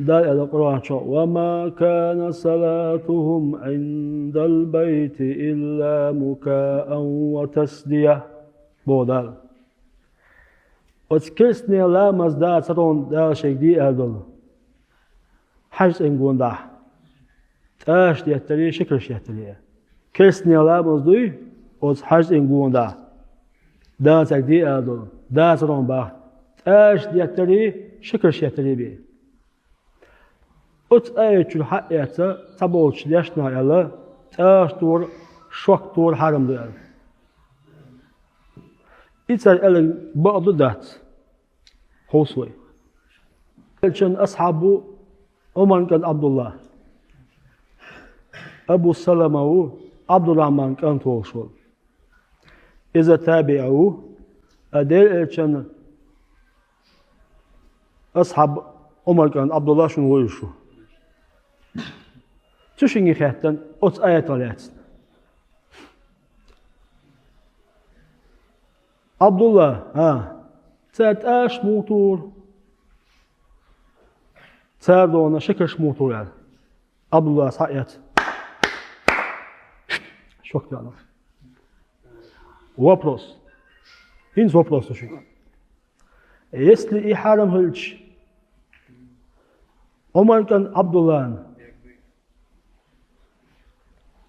دال القرآن وما كان صلاتهم عند البيت إلا مكاء وتسدية بودال وتكسني لا مزداد سرون دال شيء دي أدل حج إنقون دا تاش دي التري شكل شيء التري كسني لا مزدوي وتحج إنقون دا دال شيء دي أدل دال سرون با تاش دي التري شكل شيء التري بي أت أيش الحقيقة تبولش ليشنا يلا تاش دور شوك دور حرم دور إتسال إلى بعض ذات حوسوي كان أصحابه عمر كان عبد الله أبو سلمة عبد الرحمن كان توصل إذا تابعوا أدل كان أصحاب عمر كان عبد الله شنو ويشو تشيني خاتن أت آية طلعت عبد الله تات آش موتور تادونا شكش موتور يعني عبد الله صحيت شو كده вопрос هين вопрос شو если и حرام هلش عمر كان عبد الله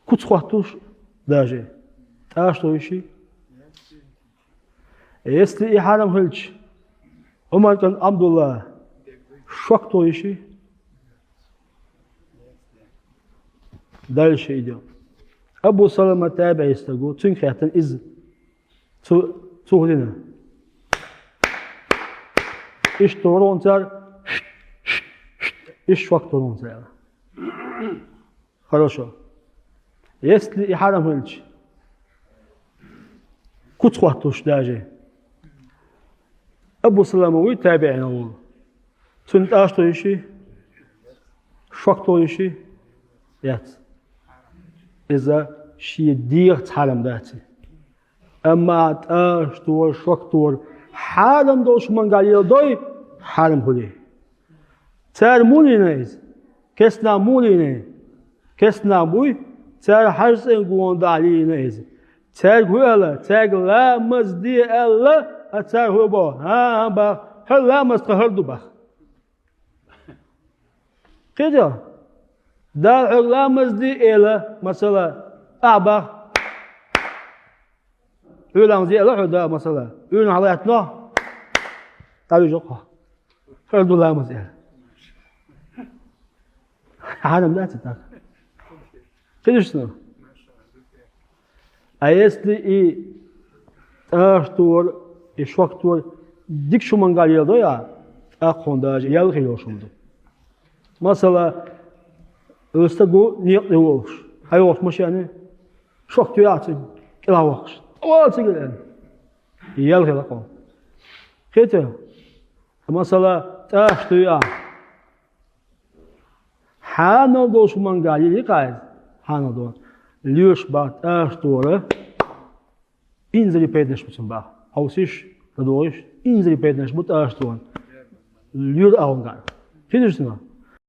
كنت خاطوش داجي تاش تويشي если и حرام هلش عمر كان عبد الله شوك تويشي دальше идем أبو سلمة تابع يستقول تنخيطن إز تهدنا إيش تورون تار إيش وقت تورون تار хорошо если и حرام هلش كنت خاطوش داجي أبو سلمة ويتابعنا والله تنتاش تويشي شوك تويشي يات إذا شيء دير تعلم ذاتي أما تاش تور شوك تور حالم دوش من قال يدوي حالم هولي تار مولي نيز كسنا مولي نيز كسنا بوي تار حرس إنقوان دالي نيز تار هولا تار لا مزدي ألا أتار هو با ها با هل لا مستهر دو با كده دال لا مزدي ألا مثلا أعبا يقول زي الله ده مثلا يقول حضرتنا تعالوا جوقها فرد الله مزيل عالم ذاتي تاك كده شنو أيستي إيه أشتور إشوكتور ديك شو من قال يلا يا أخون ده يلغي يوشمده مثلا استجو نيقلوش هايوش مش يعني شوكتور يعطي كلا وقش أول سجلان يلغي لقون كده مثلا تاشتويا حانا دوش من قال يقاعد حانا دون ليش بعد تاشتوره إنزلي بيدنش بتنبه أو سيش تدوش إنزلي بيدنش بتاشتون لير أون قال كده شنو